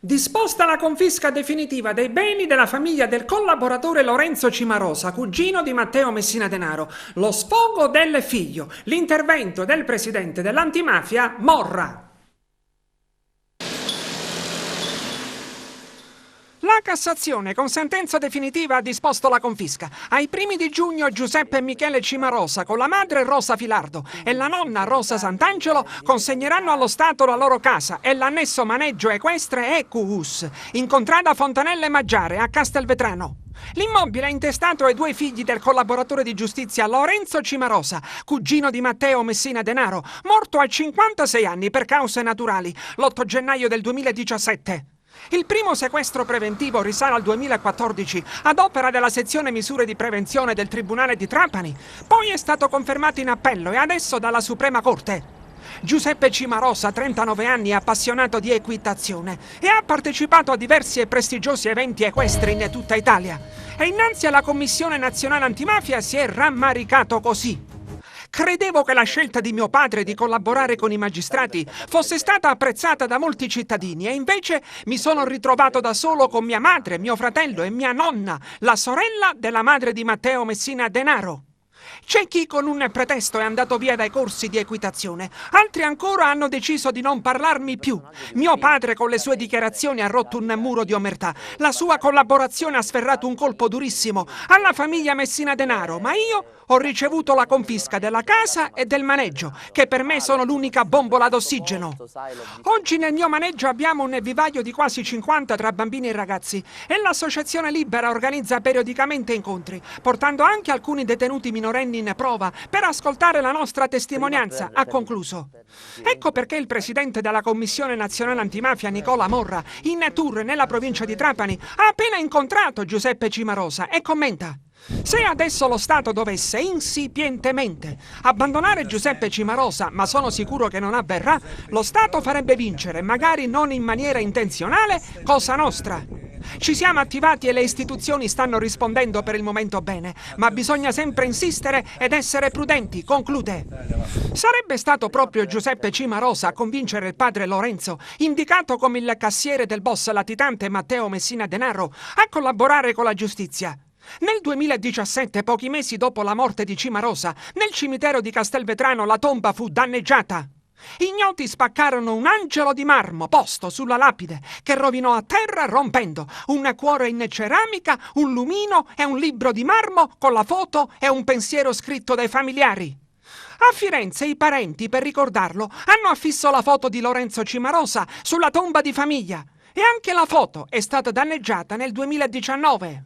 Disposta la confisca definitiva dei beni della famiglia del collaboratore Lorenzo Cimarosa, cugino di Matteo Messina Denaro. Lo sfogo del figlio. L'intervento del presidente dell'antimafia Morra. La Cassazione, con sentenza definitiva, ha disposto la confisca. Ai primi di giugno Giuseppe e Michele Cimarosa, con la madre Rosa Filardo e la nonna Rosa Sant'Angelo, consegneranno allo Stato la loro casa e l'annesso maneggio equestre EQUS, in contrada Fontanelle Maggiare, a Castelvetrano. L'immobile è intestato ai due figli del collaboratore di giustizia Lorenzo Cimarosa, cugino di Matteo Messina Denaro, morto a 56 anni per cause naturali, l'8 gennaio del 2017. Il primo sequestro preventivo risale al 2014 ad opera della sezione misure di prevenzione del Tribunale di Trapani, poi è stato confermato in appello e adesso dalla Suprema Corte. Giuseppe Cimarosa, 39 anni, è appassionato di equitazione e ha partecipato a diversi e prestigiosi eventi equestri in tutta Italia. E innanzi alla Commissione Nazionale Antimafia si è rammaricato così. Credevo che la scelta di mio padre di collaborare con i magistrati fosse stata apprezzata da molti cittadini e invece mi sono ritrovato da solo con mia madre, mio fratello e mia nonna, la sorella della madre di Matteo Messina Denaro. C'è chi con un pretesto è andato via dai corsi di equitazione, altri ancora hanno deciso di non parlarmi più. Mio padre con le sue dichiarazioni ha rotto un muro di omertà, la sua collaborazione ha sferrato un colpo durissimo alla famiglia Messina Denaro, ma io ho ricevuto la confisca della casa e del maneggio, che per me sono l'unica bombola d'ossigeno. Oggi nel mio maneggio abbiamo un vivaio di quasi 50 tra bambini e ragazzi e l'Associazione Libera organizza periodicamente incontri, portando anche alcuni detenuti minorenni in prova per ascoltare la nostra testimonianza, ha concluso. Ecco perché il presidente della Commissione Nazionale Antimafia, Nicola Morra, in tour nella provincia di Trapani, ha appena incontrato Giuseppe Cimarosa e commenta: se adesso lo Stato dovesse insipientemente abbandonare Giuseppe Cimarosa, ma sono sicuro che non avverrà, lo Stato farebbe vincere, magari non in maniera intenzionale, Cosa Nostra. Ci siamo attivati e le istituzioni stanno rispondendo per il momento bene, ma bisogna sempre insistere ed essere prudenti, conclude. Sarebbe stato proprio Giuseppe Cimarosa a convincere il padre Lorenzo, indicato come il cassiere del boss latitante Matteo Messina Denaro, a collaborare con la giustizia. Nel 2017, pochi mesi dopo la morte di Cimarosa, nel cimitero di Castelvetrano la tomba fu danneggiata. Ignoti spaccarono un angelo di marmo posto sulla lapide, che rovinò a terra rompendo un cuore in ceramica, un lumino e un libro di marmo con la foto e un pensiero scritto dai familiari. A Firenze i parenti, per ricordarlo, hanno affisso la foto di Lorenzo Cimarosa sulla tomba di famiglia e anche la foto è stata danneggiata nel 2019.